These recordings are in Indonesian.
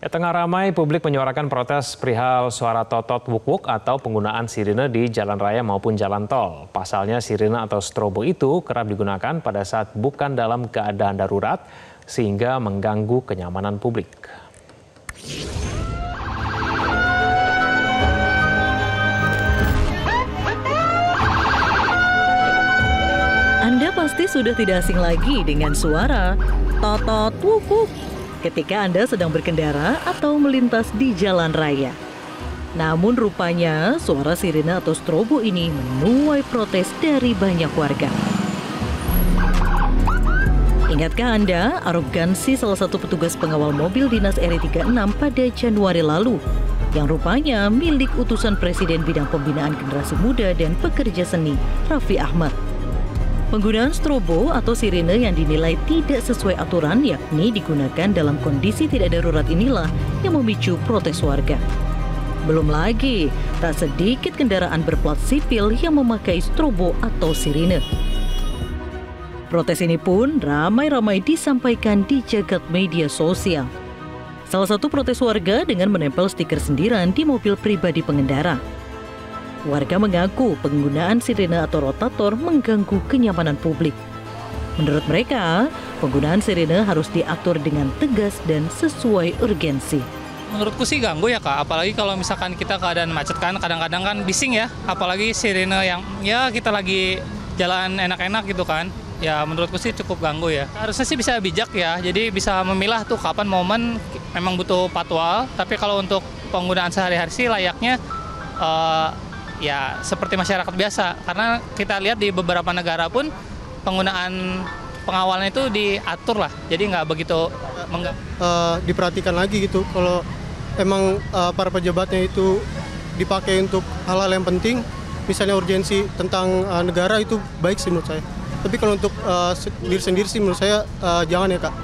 Tengah ramai publik menyuarakan protes perihal suara totot wuk-wuk atau penggunaan sirine di jalan raya maupun jalan tol. Pasalnya sirine atau strobo itu kerap digunakan pada saat bukan dalam keadaan darurat sehingga mengganggu kenyamanan publik. Anda pasti sudah tidak asing lagi dengan suara totot wuk-wuk ketika Anda sedang berkendara atau melintas di jalan raya. Namun rupanya suara sirine atau strobo ini menuai protes dari banyak warga. Ingatkah Anda arogansi salah satu petugas pengawal mobil dinas RI 36 pada Januari lalu yang rupanya milik utusan Presiden Bidang Pembinaan Generasi Muda dan Pekerja Seni, Raffi Ahmad. Penggunaan strobo atau sirine yang dinilai tidak sesuai aturan yakni digunakan dalam kondisi tidak darurat inilah yang memicu protes warga. Belum lagi, tak sedikit kendaraan berplat sipil yang memakai strobo atau sirine. Protes ini pun ramai-ramai disampaikan di jagat media sosial. Salah satu protes warga dengan menempel stiker sindiran di mobil pribadi pengendara. Warga mengaku penggunaan sirine atau rotator mengganggu kenyamanan publik. Menurut mereka, penggunaan sirine harus diatur dengan tegas dan sesuai urgensi. Menurutku sih ganggu ya Kak, apalagi kalau misalkan kita keadaan macet kan, kadang-kadang kan bising ya, apalagi sirine yang ya kita lagi jalan enak-enak gitu kan. Ya menurutku sih cukup ganggu ya. Harusnya sih bisa bijak ya, jadi bisa memilah tuh kapan momen memang butuh patwal, tapi kalau untuk penggunaan sehari-hari sih layaknya ya seperti masyarakat biasa, karena kita lihat di beberapa negara pun penggunaan pengawalan itu diatur lah, jadi nggak begitu diperhatikan lagi gitu. Kalau emang para pejabatnya itu dipakai untuk hal-hal yang penting, misalnya urgensi tentang negara, itu baik sih menurut saya. Tapi kalau untuk diri sendiri sih menurut saya jangan ya Kak.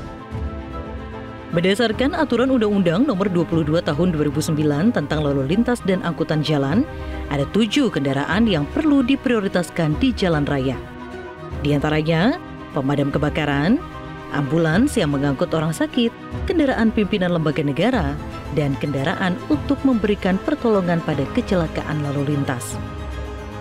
Berdasarkan Aturan Undang-Undang Nomor 22 Tahun 2009 tentang Lalu Lintas dan Angkutan Jalan, ada 7 kendaraan yang perlu diprioritaskan di jalan raya. Di antaranya, pemadam kebakaran, ambulans yang mengangkut orang sakit, kendaraan pimpinan lembaga negara, dan kendaraan untuk memberikan pertolongan pada kecelakaan lalu lintas.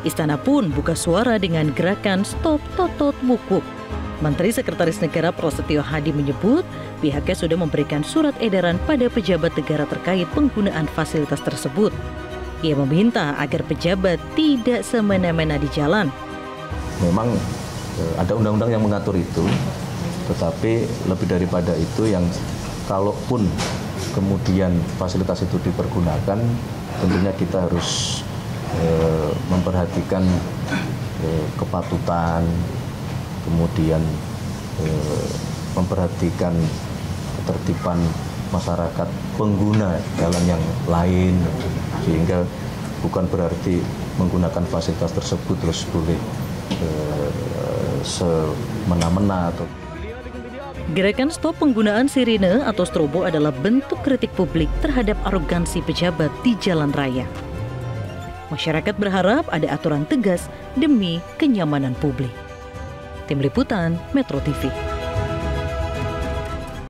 Istana pun buka suara dengan gerakan Stop Totot Wuk-Wuk. Menteri Sekretaris Negara Prasetyo Hadi menyebut pihaknya sudah memberikan surat edaran pada pejabat negara terkait penggunaan fasilitas tersebut. Ia meminta agar pejabat tidak semena-mena di jalan. Memang ada undang-undang yang mengatur itu, tetapi lebih daripada itu yang kalaupun kemudian fasilitas itu dipergunakan, tentunya kita harus memperhatikan kepatutan, kemudian memperhatikan ketertiban masyarakat pengguna jalan yang lain, sehingga bukan berarti menggunakan fasilitas tersebut terus boleh semena-mena. Gerakan stop penggunaan sirine atau strobo adalah bentuk kritik publik terhadap arogansi pejabat di jalan raya. Masyarakat berharap ada aturan tegas demi kenyamanan publik. Tim Liputan Metro TV.